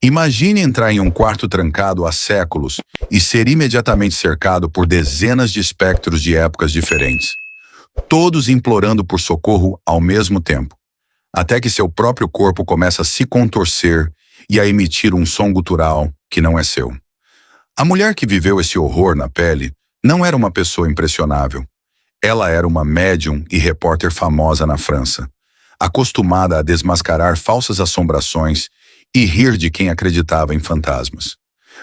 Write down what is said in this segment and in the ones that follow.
Imagine entrar em um quarto trancado há séculos e ser imediatamente cercado por dezenas de espectros de épocas diferentes, todos implorando por socorro ao mesmo tempo, até que seu próprio corpo começa a se contorcer e a emitir um som gutural que não é seu. A mulher que viveu esse horror na pele não era uma pessoa impressionável. Ela era uma médium e repórter famosa na França, acostumada a desmascarar falsas assombrações e rir de quem acreditava em fantasmas.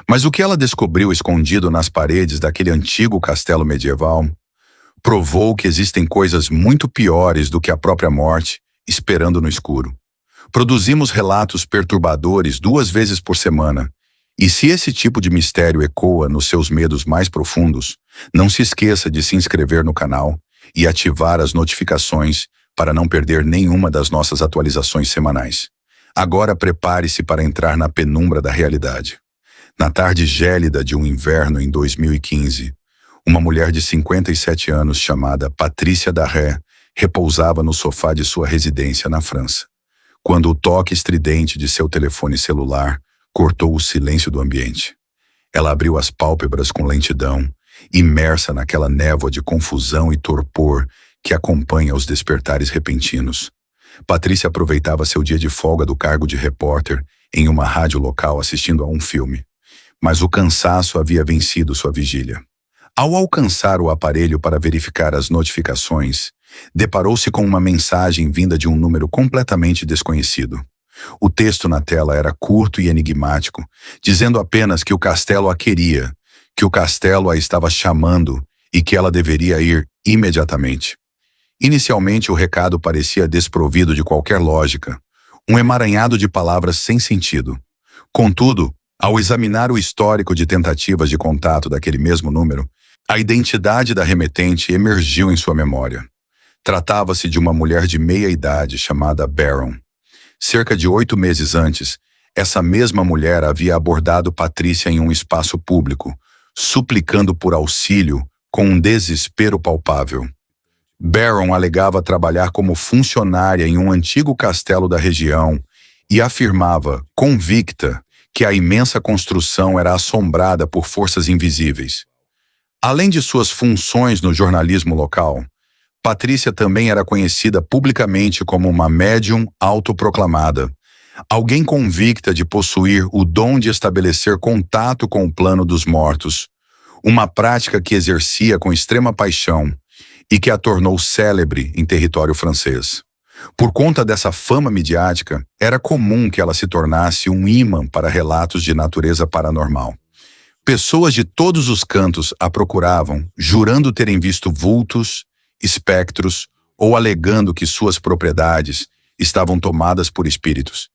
Mas o que ela descobriu escondido nas paredes daquele antigo castelo medieval provou que existem coisas muito piores do que a própria morte esperando no escuro. Produzimos relatos perturbadores 2 vezes por semana, e se esse tipo de mistério ecoa nos seus medos mais profundos, não se esqueça de se inscrever no canal e ativar as notificações para não perder nenhuma das nossas atualizações semanais. Agora prepare-se para entrar na penumbra da realidade. Na tarde gélida de um inverno em 2015, uma mulher de 57 anos chamada Patricia Darré repousava no sofá de sua residência na França, quando o toque estridente de seu telefone celular cortou o silêncio do ambiente. Ela abriu as pálpebras com lentidão, imersa naquela névoa de confusão e torpor que acompanha os despertares repentinos. Patrícia aproveitava seu dia de folga do cargo de repórter em uma rádio local assistindo a um filme, mas o cansaço havia vencido sua vigília. Ao alcançar o aparelho para verificar as notificações, deparou-se com uma mensagem vinda de um número completamente desconhecido. O texto na tela era curto e enigmático, dizendo apenas que o castelo a queria, que o castelo a estava chamando e que ela deveria ir imediatamente. Inicialmente o recado parecia desprovido de qualquer lógica, um emaranhado de palavras sem sentido. Contudo, ao examinar o histórico de tentativas de contato daquele mesmo número, a identidade da remetente emergiu em sua memória. Tratava-se de uma mulher de meia idade chamada Baron. Cerca de 8 meses antes, essa mesma mulher havia abordado Patrícia em um espaço público, suplicando por auxílio com um desespero palpável. Baron alegava trabalhar como funcionária em um antigo castelo da região e afirmava, convicta, que a imensa construção era assombrada por forças invisíveis. Além de suas funções no jornalismo local, Patrícia também era conhecida publicamente como uma médium autoproclamada, alguém convicta de possuir o dom de estabelecer contato com o plano dos mortos, uma prática que exercia com extrema paixão e que a tornou célebre em território francês. Por conta dessa fama midiática, era comum que ela se tornasse um imã para relatos de natureza paranormal. Pessoas de todos os cantos a procuravam, jurando terem visto vultos, espectros ou alegando que suas propriedades estavam tomadas por espíritos.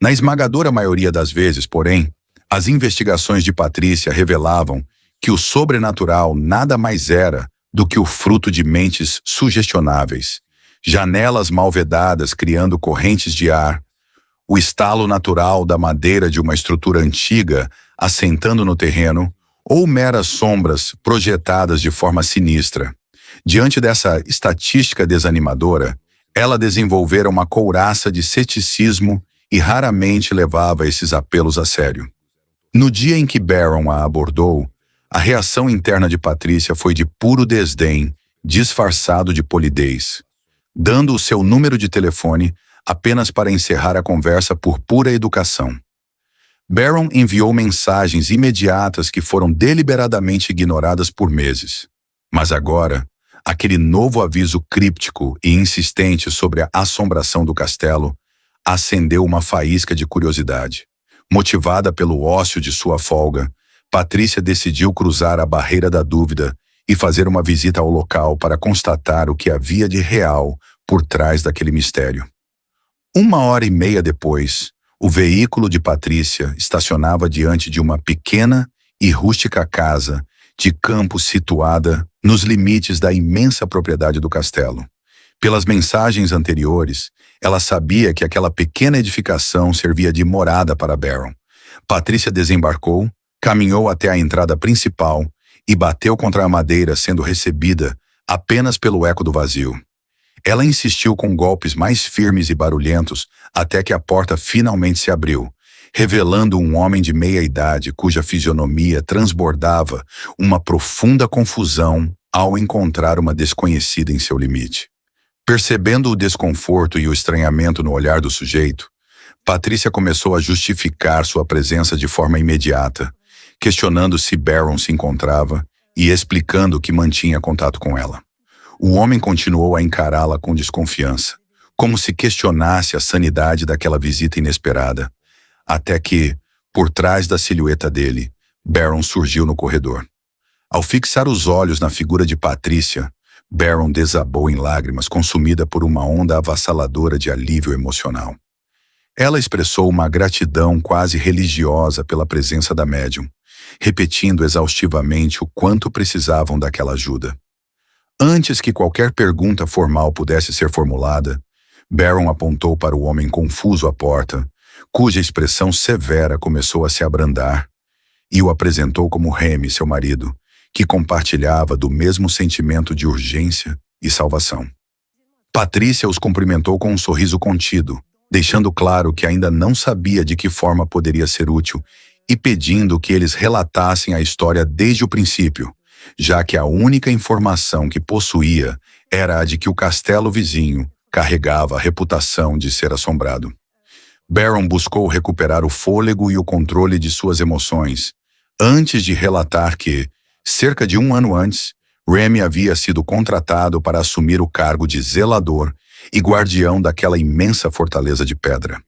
Na esmagadora maioria das vezes, porém, as investigações de Patrícia revelavam que o sobrenatural nada mais era do que o fruto de mentes sugestionáveis, janelas mal vedadas criando correntes de ar, o estalo natural da madeira de uma estrutura antiga assentando no terreno, ou meras sombras projetadas de forma sinistra. Diante dessa estatística desanimadora, ela desenvolvera uma couraça de ceticismo e raramente levava esses apelos a sério. No dia em que Baron a abordou, a reação interna de Patrícia foi de puro desdém, disfarçado de polidez, dando o seu número de telefone apenas para encerrar a conversa por pura educação. Baron enviou mensagens imediatas que foram deliberadamente ignoradas por meses. Mas agora, aquele novo aviso críptico e insistente sobre a assombração do castelo acendeu uma faísca de curiosidade. Motivada pelo ócio de sua folga, Patrícia decidiu cruzar a barreira da dúvida e fazer uma visita ao local para constatar o que havia de real por trás daquele mistério. 1h30 depois, o veículo de Patrícia estacionava diante de uma pequena e rústica casa de campo situada nos limites da imensa propriedade do castelo. Pelas mensagens anteriores, ela sabia que aquela pequena edificação servia de morada para Baron. Patrícia desembarcou, caminhou até a entrada principal e bateu contra a madeira, sendo recebida apenas pelo eco do vazio. Ela insistiu com golpes mais firmes e barulhentos até que a porta finalmente se abriu, revelando um homem de meia-idade cuja fisionomia transbordava uma profunda confusão ao encontrar uma desconhecida em seu limite. Percebendo o desconforto e o estranhamento no olhar do sujeito, Patrícia começou a justificar sua presença de forma imediata, questionando se Barron se encontrava e explicando que mantinha contato com ela. O homem continuou a encará-la com desconfiança, como se questionasse a sanidade daquela visita inesperada, até que, por trás da silhueta dele, Barron surgiu no corredor. Ao fixar os olhos na figura de Patrícia, Barron desabou em lágrimas, consumida por uma onda avassaladora de alívio emocional. Ela expressou uma gratidão quase religiosa pela presença da médium, repetindo exaustivamente o quanto precisavam daquela ajuda. Antes que qualquer pergunta formal pudesse ser formulada, Barron apontou para o homem confuso à porta, cuja expressão severa começou a se abrandar, e o apresentou como Remy, seu marido, que compartilhava do mesmo sentimento de urgência e salvação. Patrícia os cumprimentou com um sorriso contido, deixando claro que ainda não sabia de que forma poderia ser útil e pedindo que eles relatassem a história desde o princípio, já que a única informação que possuía era a de que o castelo vizinho carregava a reputação de ser assombrado. Barron buscou recuperar o fôlego e o controle de suas emoções, antes de relatar que, cerca de 1 ano antes, Remy havia sido contratado para assumir o cargo de zelador e guardião daquela imensa fortaleza de pedra.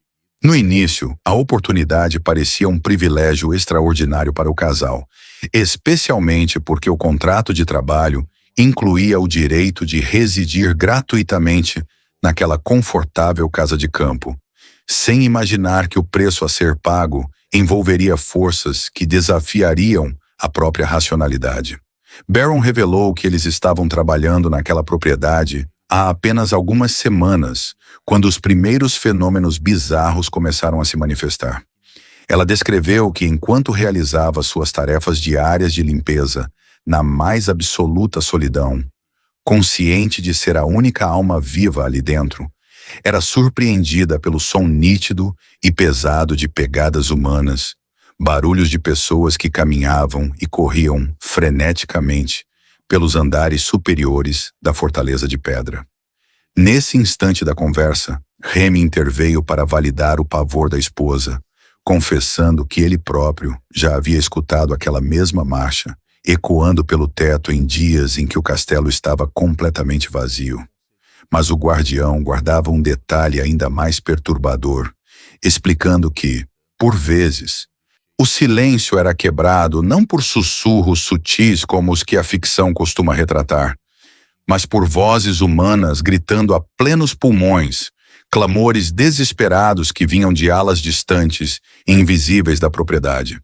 No início, a oportunidade parecia um privilégio extraordinário para o casal, especialmente porque o contrato de trabalho incluía o direito de residir gratuitamente naquela confortável casa de campo, sem imaginar que o preço a ser pago envolveria forças que desafiariam a própria racionalidade. Barron revelou que eles estavam trabalhando naquela propriedade há apenas algumas semanas, quando os primeiros fenômenos bizarros começaram a se manifestar. Ela descreveu que enquanto realizava suas tarefas diárias de limpeza na mais absoluta solidão, consciente de ser a única alma viva ali dentro, era surpreendida pelo som nítido e pesado de pegadas humanas, barulhos de pessoas que caminhavam e corriam freneticamente pelos andares superiores da fortaleza de pedra. Nesse instante da conversa, Remy interveio para validar o pavor da esposa, confessando que ele próprio já havia escutado aquela mesma marcha, ecoando pelo teto em dias em que o castelo estava completamente vazio. Mas o guardião guardava um detalhe ainda mais perturbador, explicando que, por vezes, o silêncio era quebrado não por sussurros sutis como os que a ficção costuma retratar, mas por vozes humanas gritando a plenos pulmões, clamores desesperados que vinham de alas distantes e invisíveis da propriedade.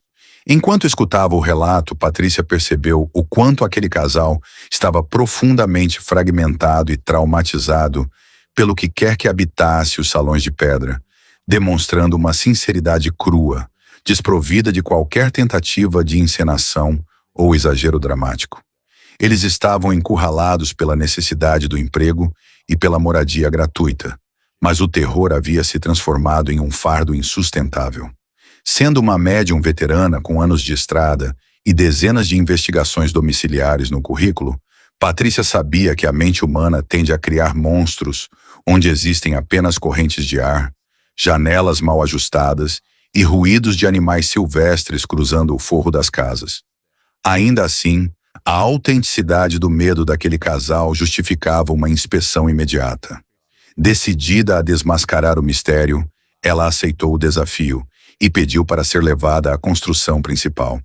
Enquanto escutava o relato, Patrícia percebeu o quanto aquele casal estava profundamente fragmentado e traumatizado pelo que quer que habitasse os salões de pedra, demonstrando uma sinceridade crua, desprovida de qualquer tentativa de encenação ou exagero dramático. Eles estavam encurralados pela necessidade do emprego e pela moradia gratuita, mas o terror havia se transformado em um fardo insustentável. Sendo uma médium veterana com anos de estrada e dezenas de investigações domiciliares no currículo, Patrícia sabia que a mente humana tende a criar monstros onde existem apenas correntes de ar, janelas mal ajustadas e ruídos de animais silvestres cruzando o forro das casas. Ainda assim, a autenticidade do medo daquele casal justificava uma inspeção imediata. Decidida a desmascarar o mistério, ela aceitou o desafio e pediu para ser levada à construção principal.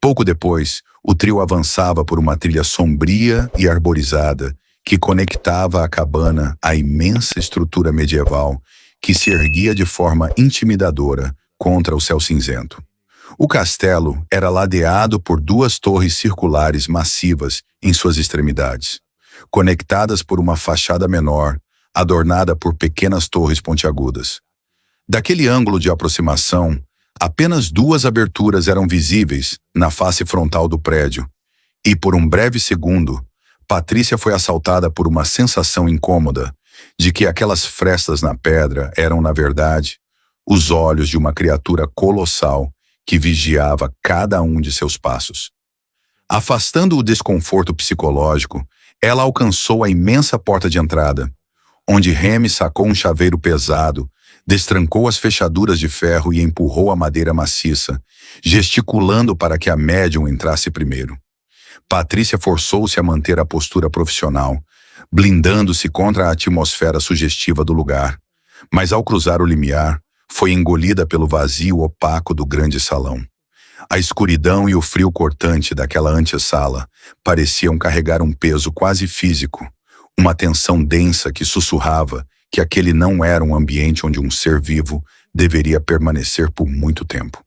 Pouco depois, o trio avançava por uma trilha sombria e arborizada que conectava a cabana à imensa estrutura medieval que se erguia de forma intimidadora contra o céu cinzento. O castelo era ladeado por 2 torres circulares massivas em suas extremidades, conectadas por uma fachada menor, adornada por pequenas torres pontiagudas. Daquele ângulo de aproximação, apenas 2 aberturas eram visíveis na face frontal do prédio, e por um breve segundo, Patrícia foi assaltada por uma sensação incômoda de que aquelas frestas na pedra eram, na verdade, os olhos de uma criatura colossal que vigiava cada um de seus passos. Afastando o desconforto psicológico, ela alcançou a imensa porta de entrada, onde Remy sacou um chaveiro pesado, destrancou as fechaduras de ferro e empurrou a madeira maciça, gesticulando para que a médium entrasse primeiro. Patrícia forçou-se a manter a postura profissional, blindando-se contra a atmosfera sugestiva do lugar, mas ao cruzar o limiar, foi engolida pelo vazio opaco do grande salão. A escuridão e o frio cortante daquela antessala pareciam carregar um peso quase físico, uma tensão densa que sussurrava que aquele não era um ambiente onde um ser vivo deveria permanecer por muito tempo.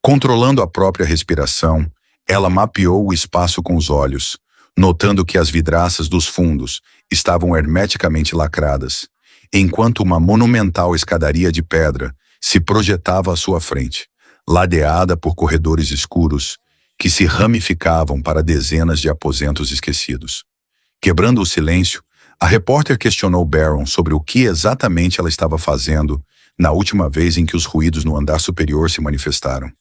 Controlando a própria respiração, ela mapeou o espaço com os olhos, notando que as vidraças dos fundos estavam hermeticamente lacradas, enquanto uma monumental escadaria de pedra se projetava à sua frente, ladeada por corredores escuros que se ramificavam para dezenas de aposentos esquecidos. Quebrando o silêncio, a repórter questionou Barron sobre o que exatamente ela estava fazendo na última vez em que os ruídos no andar superior se manifestaram.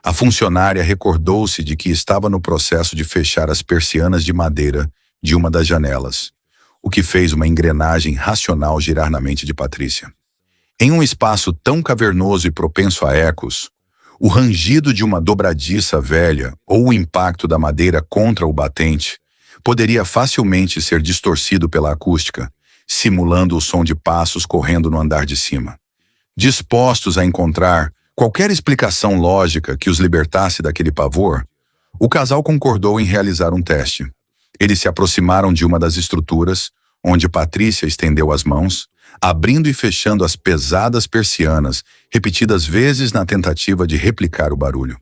A funcionária recordou-se de que estava no processo de fechar as persianas de madeira de uma das janelas, o que fez uma engrenagem racional girar na mente de Patrícia. Em um espaço tão cavernoso e propenso a ecos, o rangido de uma dobradiça velha ou o impacto da madeira contra o batente poderia facilmente ser distorcido pela acústica, simulando o som de passos correndo no andar de cima. Dispostos a encontrar qualquer explicação lógica que os libertasse daquele pavor, o casal concordou em realizar um teste. Eles se aproximaram de uma das estruturas, onde Patrícia estendeu as mãos, abrindo e fechando as pesadas persianas, repetidas vezes na tentativa de replicar o barulho.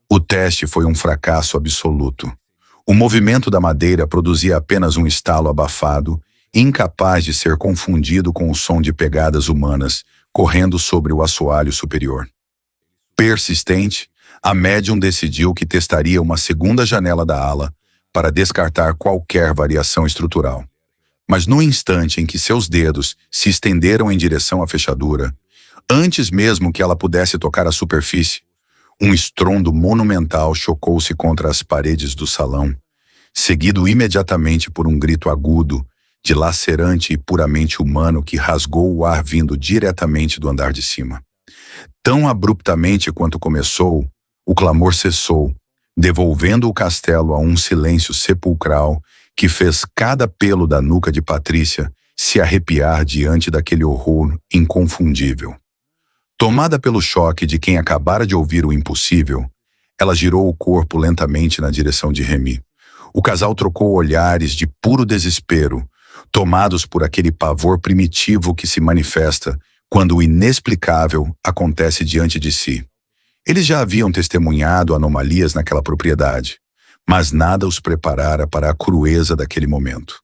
O teste foi um fracasso absoluto. O movimento da madeira produzia apenas um estalo abafado, incapaz de ser confundido com o som de pegadas humanas correndo sobre o assoalho superior. Persistente, a médium decidiu que testaria uma segunda janela da ala para descartar qualquer variação estrutural. Mas no instante em que seus dedos se estenderam em direção à fechadura, antes mesmo que ela pudesse tocar a superfície, um estrondo monumental chocou-se contra as paredes do salão, seguido imediatamente por um grito agudo, dilacerante e puramente humano que rasgou o ar vindo diretamente do andar de cima. Tão abruptamente quanto começou, o clamor cessou, devolvendo o castelo a um silêncio sepulcral que fez cada pelo da nuca de Patrícia se arrepiar diante daquele horror inconfundível. Tomada pelo choque de quem acabara de ouvir o impossível, ela girou o corpo lentamente na direção de Remy. O casal trocou olhares de puro desespero, tomados por aquele pavor primitivo que se manifesta quando o inexplicável acontece diante de si. Eles já haviam testemunhado anomalias naquela propriedade, mas nada os preparara para a crueza daquele momento.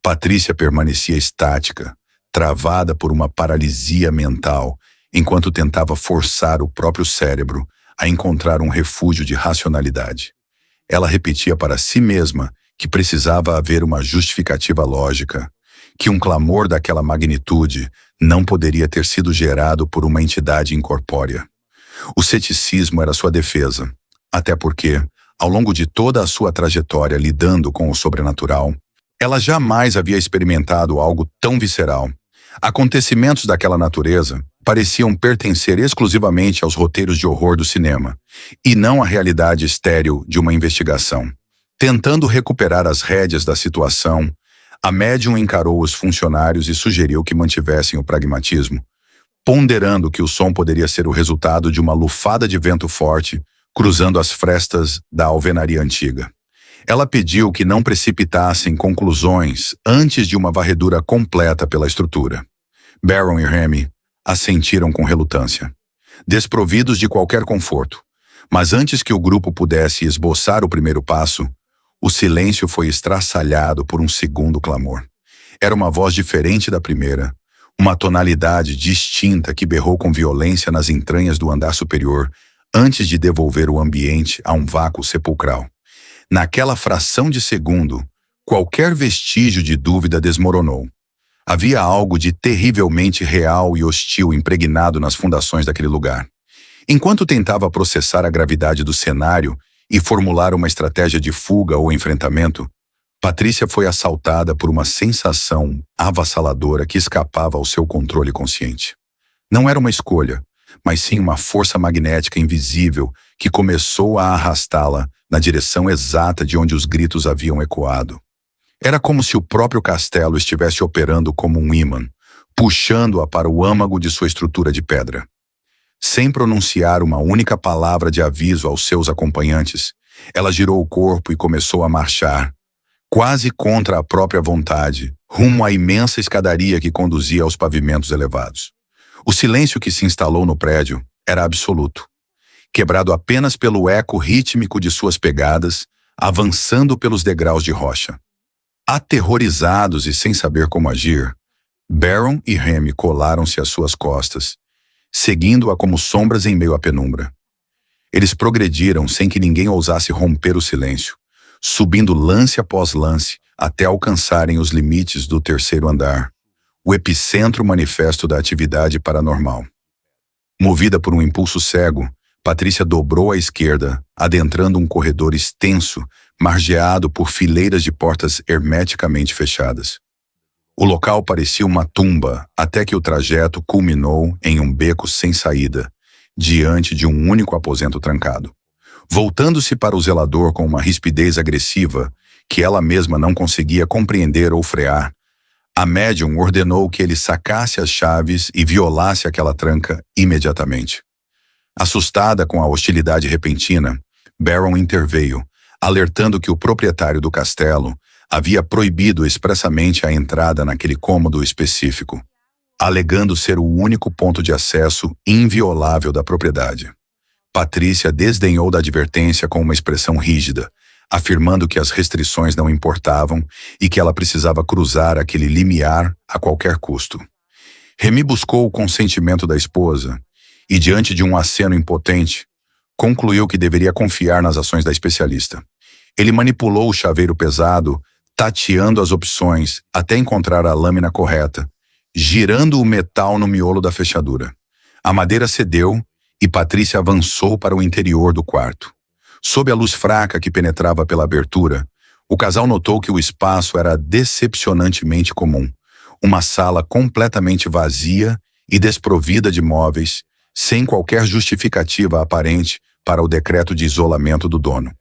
Patrícia permanecia estática, travada por uma paralisia mental, enquanto tentava forçar o próprio cérebro a encontrar um refúgio de racionalidade. Ela repetia para si mesma que precisava haver uma justificativa lógica, que um clamor daquela magnitude não poderia ter sido gerado por uma entidade incorpórea. O ceticismo era sua defesa, até porque, ao longo de toda a sua trajetória lidando com o sobrenatural, ela jamais havia experimentado algo tão visceral. Acontecimentos daquela natureza pareciam pertencer exclusivamente aos roteiros de horror do cinema, e não à realidade estéril de uma investigação. Tentando recuperar as rédeas da situação, a médium encarou os funcionários e sugeriu que mantivessem o pragmatismo, ponderando que o som poderia ser o resultado de uma lufada de vento forte cruzando as frestas da alvenaria antiga. Ela pediu que não precipitassem conclusões antes de uma varredura completa pela estrutura. Barron e Remy assentiram com relutância, desprovidos de qualquer conforto. Mas antes que o grupo pudesse esboçar o primeiro passo, o silêncio foi estraçalhado por um segundo clamor. Era uma voz diferente da primeira, uma tonalidade distinta que berrou com violência nas entranhas do andar superior antes de devolver o ambiente a um vácuo sepulcral. Naquela fração de segundo, qualquer vestígio de dúvida desmoronou. Havia algo de terrivelmente real e hostil impregnado nas fundações daquele lugar. Enquanto tentava processar a gravidade do cenário e formular uma estratégia de fuga ou enfrentamento, Patrícia foi assaltada por uma sensação avassaladora que escapava ao seu controle consciente. Não era uma escolha, mas sim uma força magnética invisível que começou a arrastá-la na direção exata de onde os gritos haviam ecoado. Era como se o próprio castelo estivesse operando como um ímã, puxando-a para o âmago de sua estrutura de pedra. Sem pronunciar uma única palavra de aviso aos seus acompanhantes, ela girou o corpo e começou a marchar, quase contra a própria vontade, rumo à imensa escadaria que conduzia aos pavimentos elevados. O silêncio que se instalou no prédio era absoluto, quebrado apenas pelo eco rítmico de suas pegadas, avançando pelos degraus de rocha. Aterrorizados e sem saber como agir, Baron e Remy colaram-se às suas costas, seguindo-a como sombras em meio à penumbra. Eles progrediram sem que ninguém ousasse romper o silêncio, subindo lance após lance até alcançarem os limites do terceiro andar, o epicentro manifesto da atividade paranormal. Movida por um impulso cego, Patrícia dobrou à esquerda, adentrando um corredor extenso, margeado por fileiras de portas hermeticamente fechadas. O local parecia uma tumba, até que o trajeto culminou em um beco sem saída, diante de um único aposento trancado. Voltando-se para o zelador com uma rispidez agressiva, que ela mesma não conseguia compreender ou frear, a médium ordenou que ele sacasse as chaves e violasse aquela tranca imediatamente. Assustada com a hostilidade repentina, Baron interveio, alertando que o proprietário do castelo havia proibido expressamente a entrada naquele cômodo específico, alegando ser o único ponto de acesso inviolável da propriedade. Patrícia desdenhou da advertência com uma expressão rígida, afirmando que as restrições não importavam e que ela precisava cruzar aquele limiar a qualquer custo. Remy buscou o consentimento da esposa e, diante de um aceno impotente, concluiu que deveria confiar nas ações da especialista. Ele manipulou o chaveiro pesado, tateando as opções até encontrar a lâmina correta, girando o metal no miolo da fechadura. A madeira cedeu e Patrícia avançou para o interior do quarto. Sob a luz fraca que penetrava pela abertura, o casal notou que o espaço era decepcionantemente comum. Uma sala completamente vazia e desprovida de móveis, sem qualquer justificativa aparente para o decreto de isolamento do dono.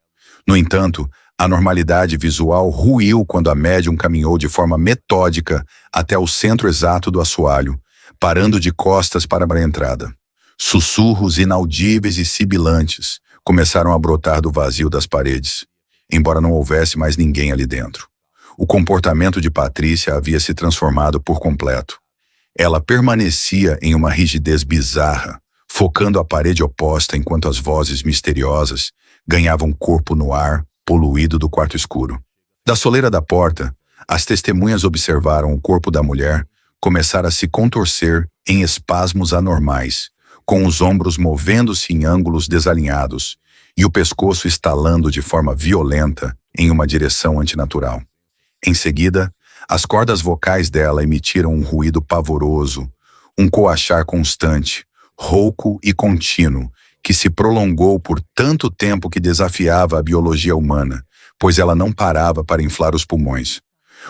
No entanto, a normalidade visual ruiu quando a médium caminhou de forma metódica até o centro exato do assoalho, parando de costas para a entrada. Sussurros inaudíveis e sibilantes começaram a brotar do vazio das paredes, embora não houvesse mais ninguém ali dentro. O comportamento de Patrícia havia se transformado por completo. Ela permanecia em uma rigidez bizarra, focando a parede oposta enquanto as vozes misteriosas ganhavam corpo no ar poluído do quarto escuro. Da soleira da porta, as testemunhas observaram o corpo da mulher começar a se contorcer em espasmos anormais, com os ombros movendo-se em ângulos desalinhados e o pescoço estalando de forma violenta em uma direção antinatural. Em seguida, as cordas vocais dela emitiram um ruído pavoroso, um coachar constante, rouco e contínuo, que se prolongou por tanto tempo que desafiava a biologia humana, pois ela não parava para inflar os pulmões.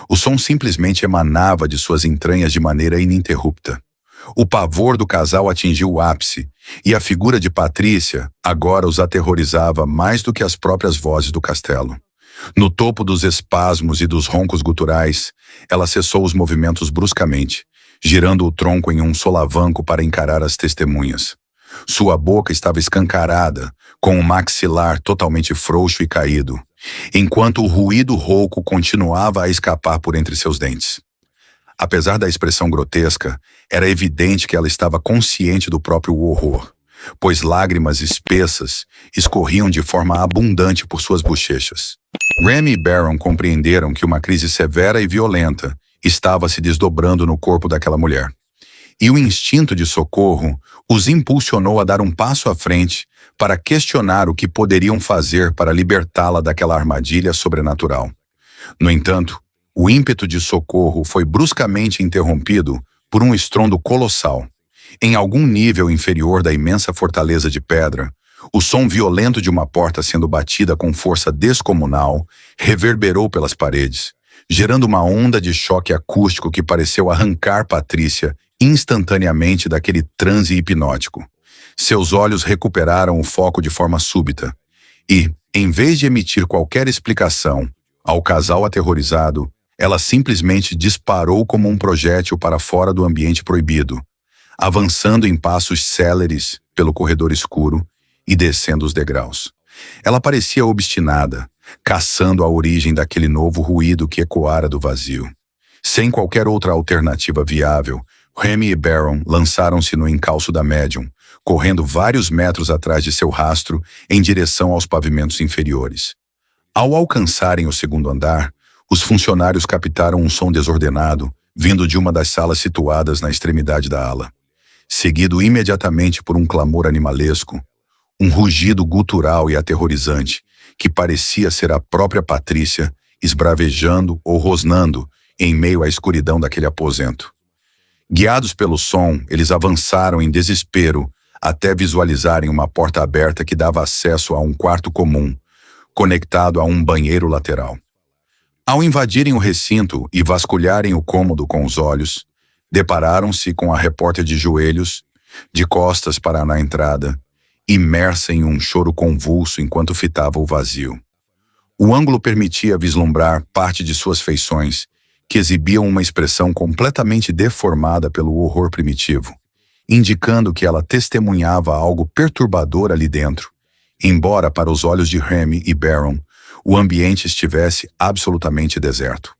O som simplesmente emanava de suas entranhas de maneira ininterrupta. O pavor do casal atingiu o ápice, e a figura de Patrícia agora os aterrorizava mais do que as próprias vozes do castelo. No topo dos espasmos e dos roncos guturais, ela cessou os movimentos bruscamente, girando o tronco em um solavanco para encarar as testemunhas. Sua boca estava escancarada, com o maxilar totalmente frouxo e caído, enquanto o ruído rouco continuava a escapar por entre seus dentes. Apesar da expressão grotesca, era evidente que ela estava consciente do próprio horror, pois lágrimas espessas escorriam de forma abundante por suas bochechas. Remy e Baron compreenderam que uma crise severa e violenta estava se desdobrando no corpo daquela mulher. E o instinto de socorro os impulsionou a dar um passo à frente para questionar o que poderiam fazer para libertá-la daquela armadilha sobrenatural. No entanto, O ímpeto de socorro foi bruscamente interrompido por um estrondo colossal. Em algum nível inferior da imensa fortaleza de pedra, o som violento de uma porta sendo batida com força descomunal reverberou pelas paredes, gerando uma onda de choque acústico que pareceu arrancar Patrícia instantaneamente daquele transe hipnótico. Seus olhos recuperaram o foco de forma súbita e, em vez de emitir qualquer explicação ao casal aterrorizado, ela simplesmente disparou como um projétil para fora do ambiente proibido, avançando em passos céleres pelo corredor escuro e descendo os degraus. Ela parecia obstinada, caçando a origem daquele novo ruído que ecoara do vazio. Sem qualquer outra alternativa viável, Remy e Baron lançaram-se no encalço da médium, correndo vários metros atrás de seu rastro em direção aos pavimentos inferiores. Ao alcançarem o segundo andar, os funcionários captaram um som desordenado vindo de uma das salas situadas na extremidade da ala, seguido imediatamente por um clamor animalesco, um rugido gutural e aterrorizante que parecia ser a própria Patrícia esbravejando ou rosnando em meio à escuridão daquele aposento. Guiados pelo som, eles avançaram em desespero até visualizarem uma porta aberta que dava acesso a um quarto comum, conectado a um banheiro lateral. Ao invadirem o recinto e vasculharem o cômodo com os olhos, depararam-se com a repórter de joelhos, de costas para na entrada, imersa em um choro convulso enquanto fitava o vazio. O ângulo permitia vislumbrar parte de suas feições, que exibiam uma expressão completamente deformada pelo horror primitivo, indicando que ela testemunhava algo perturbador ali dentro, embora para os olhos de Remy e Baron o ambiente estivesse absolutamente deserto.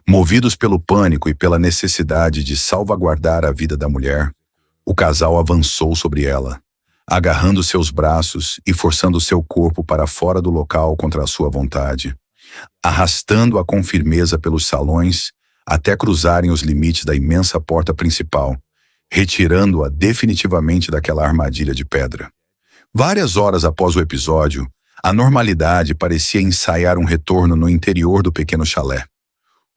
Movidos pelo pânico e pela necessidade de salvaguardar a vida da mulher, o casal avançou sobre ela, agarrando seus braços e forçando seu corpo para fora do local contra a sua vontade, arrastando-a com firmeza pelos salões até cruzarem os limites da imensa porta principal, retirando-a definitivamente daquela armadilha de pedra. Várias horas após o episódio, a normalidade parecia ensaiar um retorno no interior do pequeno chalé.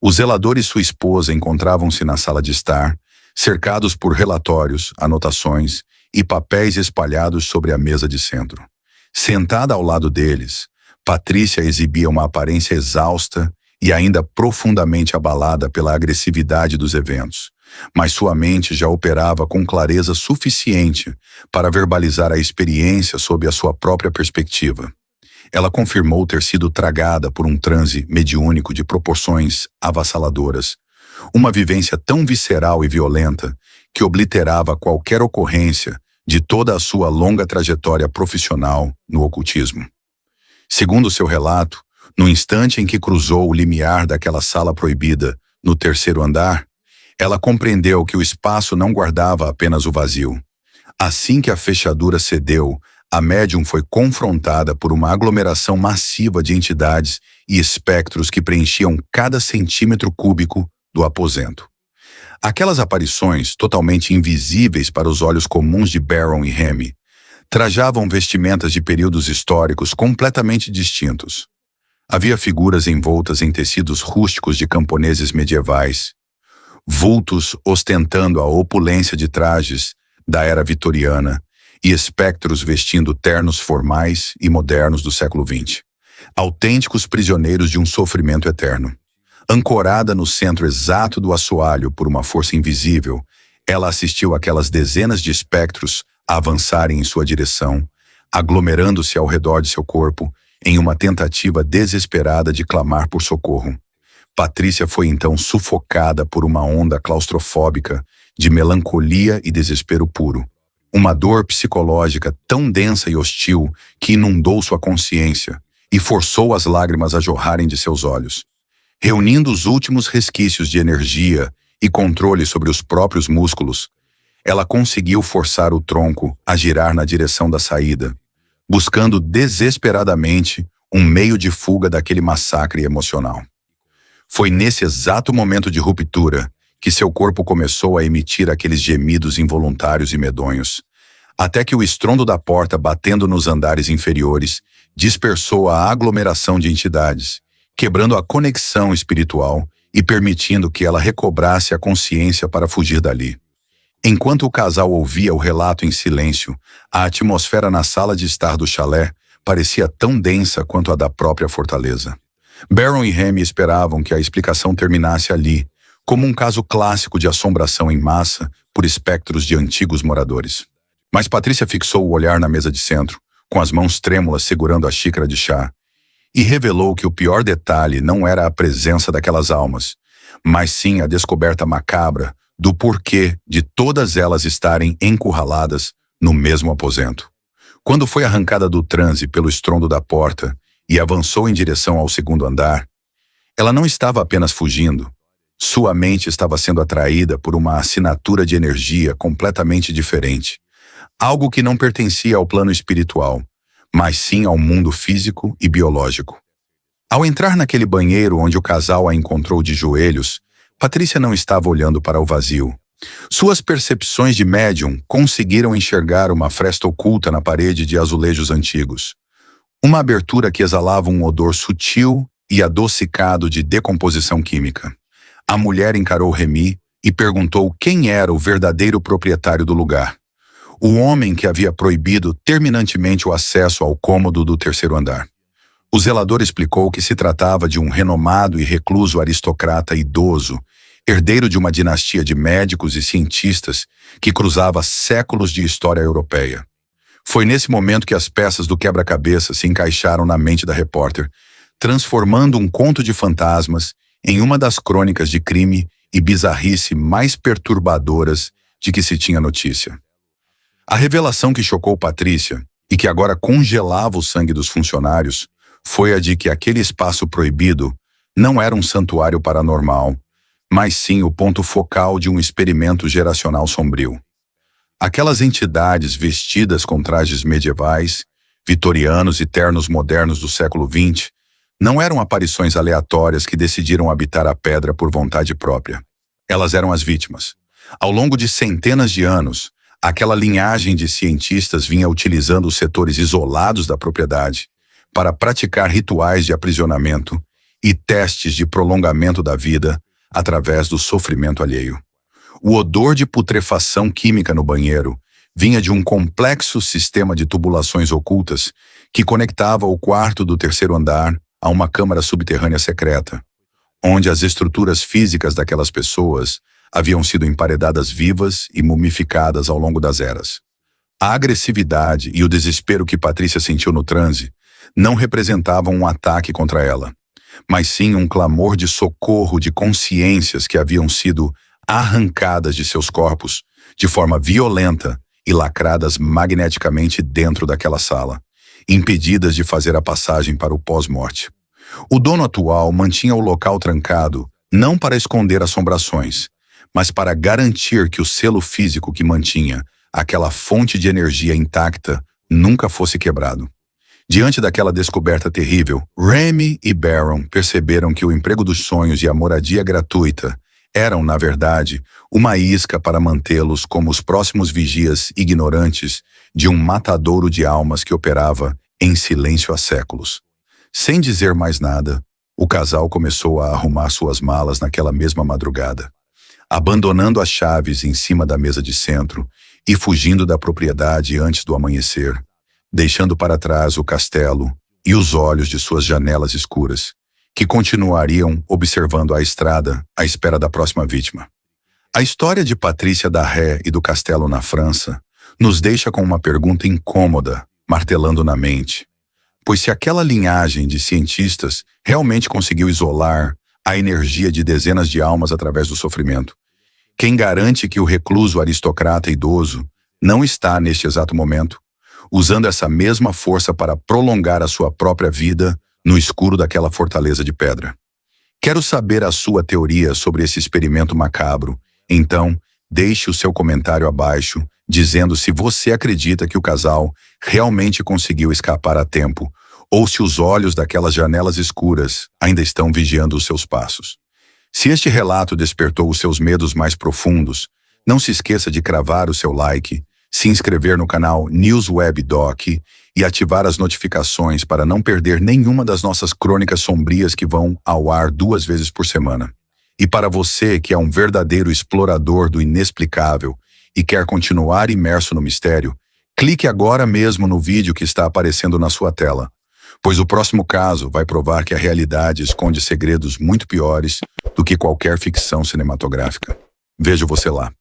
O zelador e sua esposa encontravam-se na sala de estar, cercados por relatórios, anotações e papéis espalhados sobre a mesa de centro. Sentada ao lado deles, Patrícia exibia uma aparência exausta e ainda profundamente abalada pela agressividade dos eventos, mas sua mente já operava com clareza suficiente para verbalizar a experiência sob a sua própria perspectiva. Ela confirmou ter sido tragada por um transe mediúnico de proporções avassaladoras, uma vivência tão visceral e violenta que obliterava qualquer ocorrência de toda a sua longa trajetória profissional no ocultismo. Segundo seu relato, no instante em que cruzou o limiar daquela sala proibida no terceiro andar, ela compreendeu que o espaço não guardava apenas o vazio. Assim que a fechadura cedeu, a médium foi confrontada por uma aglomeração massiva de entidades e espectros que preenchiam cada centímetro cúbico do aposento. Aquelas aparições, totalmente invisíveis para os olhos comuns de Baron e Remy, trajavam vestimentas de períodos históricos completamente distintos. Havia figuras envoltas em tecidos rústicos de camponeses medievais, vultos ostentando a opulência de trajes da era vitoriana e espectros vestindo ternos formais e modernos do século XX, autênticos prisioneiros de um sofrimento eterno. Ancorada no centro exato do assoalho por uma força invisível, ela assistiu aquelas dezenas de espectros a avançarem em sua direção, aglomerando-se ao redor de seu corpo em uma tentativa desesperada de clamar por socorro. Patrícia foi então sufocada por uma onda claustrofóbica de melancolia e desespero puro. Uma dor psicológica tão densa e hostil que inundou sua consciência e forçou as lágrimas a jorrarem de seus olhos. Reunindo os últimos resquícios de energia e controle sobre os próprios músculos, ela conseguiu forçar o tronco a girar na direção da saída, buscando desesperadamente um meio de fuga daquele massacre emocional. Foi nesse exato momento de ruptura que seu corpo começou a emitir aqueles gemidos involuntários e medonhos, até que o estrondo da porta batendo nos andares inferiores dispersou a aglomeração de entidades, quebrando a conexão espiritual e permitindo que ela recobrasse a consciência para fugir dali. Enquanto o casal ouvia o relato em silêncio, a atmosfera na sala de estar do chalé parecia tão densa quanto a da própria fortaleza. Baron e Remy esperavam que a explicação terminasse ali, como um caso clássico de assombração em massa por espectros de antigos moradores. Mas Patrícia fixou o olhar na mesa de centro, com as mãos trêmulas segurando a xícara de chá, e revelou que o pior detalhe não era a presença daquelas almas, mas sim a descoberta macabra do porquê de todas elas estarem encurraladas no mesmo aposento. Quando foi arrancada do transe pelo estrondo da porta e avançou em direção ao segundo andar, ela não estava apenas fugindo. Sua mente estava sendo atraída por uma assinatura de energia completamente diferente. Algo que não pertencia ao plano espiritual, mas sim ao mundo físico e biológico. Ao entrar naquele banheiro onde o casal a encontrou de joelhos, Patrícia não estava olhando para o vazio. Suas percepções de médium conseguiram enxergar uma fresta oculta na parede de azulejos antigos. Uma abertura que exalava um odor sutil e adocicado de decomposição química. A mulher encarou Remy e perguntou quem era o verdadeiro proprietário do lugar. O homem que havia proibido terminantemente o acesso ao cômodo do terceiro andar. O zelador explicou que se tratava de um renomado e recluso aristocrata idoso, herdeiro de uma dinastia de médicos e cientistas que cruzava séculos de história europeia. Foi nesse momento que as peças do quebra-cabeça se encaixaram na mente da repórter, transformando um conto de fantasmas em uma das crônicas de crime e bizarrice mais perturbadoras de que se tinha notícia. A revelação que chocou Patrícia, e que agora congelava o sangue dos funcionários, foi a de que aquele espaço proibido não era um santuário paranormal, mas sim o ponto focal de um experimento geracional sombrio. Aquelas entidades vestidas com trajes medievais, vitorianos e ternos modernos do século XX, não eram aparições aleatórias que decidiram habitar a pedra por vontade própria. Elas eram as vítimas. Ao longo de centenas de anos, aquela linhagem de cientistas vinha utilizando os setores isolados da propriedade para praticar rituais de aprisionamento e testes de prolongamento da vida através do sofrimento alheio. O odor de putrefação química no banheiro vinha de um complexo sistema de tubulações ocultas que conectava o quarto do terceiro andar a uma câmara subterrânea secreta, onde as estruturas físicas daquelas pessoas haviam sido emparedadas vivas e mumificadas ao longo das eras. A agressividade e o desespero que Patrícia sentiu no transe não representavam um ataque contra ela, mas sim um clamor de socorro de consciências que haviam sido arrancadas de seus corpos de forma violenta e lacradas magneticamente dentro daquela sala, impedidas de fazer a passagem para o pós-morte. O dono atual mantinha o local trancado não para esconder assombrações, mas para garantir que o selo físico que mantinha aquela fonte de energia intacta nunca fosse quebrado. Diante daquela descoberta terrível, Remy e Baron perceberam que o emprego dos sonhos e a moradia gratuita eram, na verdade, uma isca para mantê-los como os próximos vigias ignorantes de um matadouro de almas que operava em silêncio há séculos. Sem dizer mais nada, o casal começou a arrumar suas malas naquela mesma madrugada, abandonando as chaves em cima da mesa de centro e fugindo da propriedade antes do amanhecer, deixando para trás o castelo e os olhos de suas janelas escuras, que continuariam observando a estrada à espera da próxima vítima. A história de Patrícia da Ré e do castelo na França nos deixa com uma pergunta incômoda, martelando na mente. Pois se aquela linhagem de cientistas realmente conseguiu isolar a energia de dezenas de almas através do sofrimento, quem garante que o recluso aristocrata idoso não está, neste exato momento, usando essa mesma força para prolongar a sua própria vida no escuro daquela fortaleza de pedra? Quero saber a sua teoria sobre esse experimento macabro, então deixe o seu comentário abaixo, dizendo se você acredita que o casal realmente conseguiu escapar a tempo, ou se os olhos daquelas janelas escuras ainda estão vigiando os seus passos. Se este relato despertou os seus medos mais profundos, não se esqueça de cravar o seu like, se inscrever no canal NewsWeb Doc e ativar as notificações para não perder nenhuma das nossas crônicas sombrias que vão ao ar 2 vezes por semana. E para você que é um verdadeiro explorador do inexplicável e quer continuar imerso no mistério, clique agora mesmo no vídeo que está aparecendo na sua tela, pois o próximo caso vai provar que a realidade esconde segredos muito piores do que qualquer ficção cinematográfica. Vejo você lá.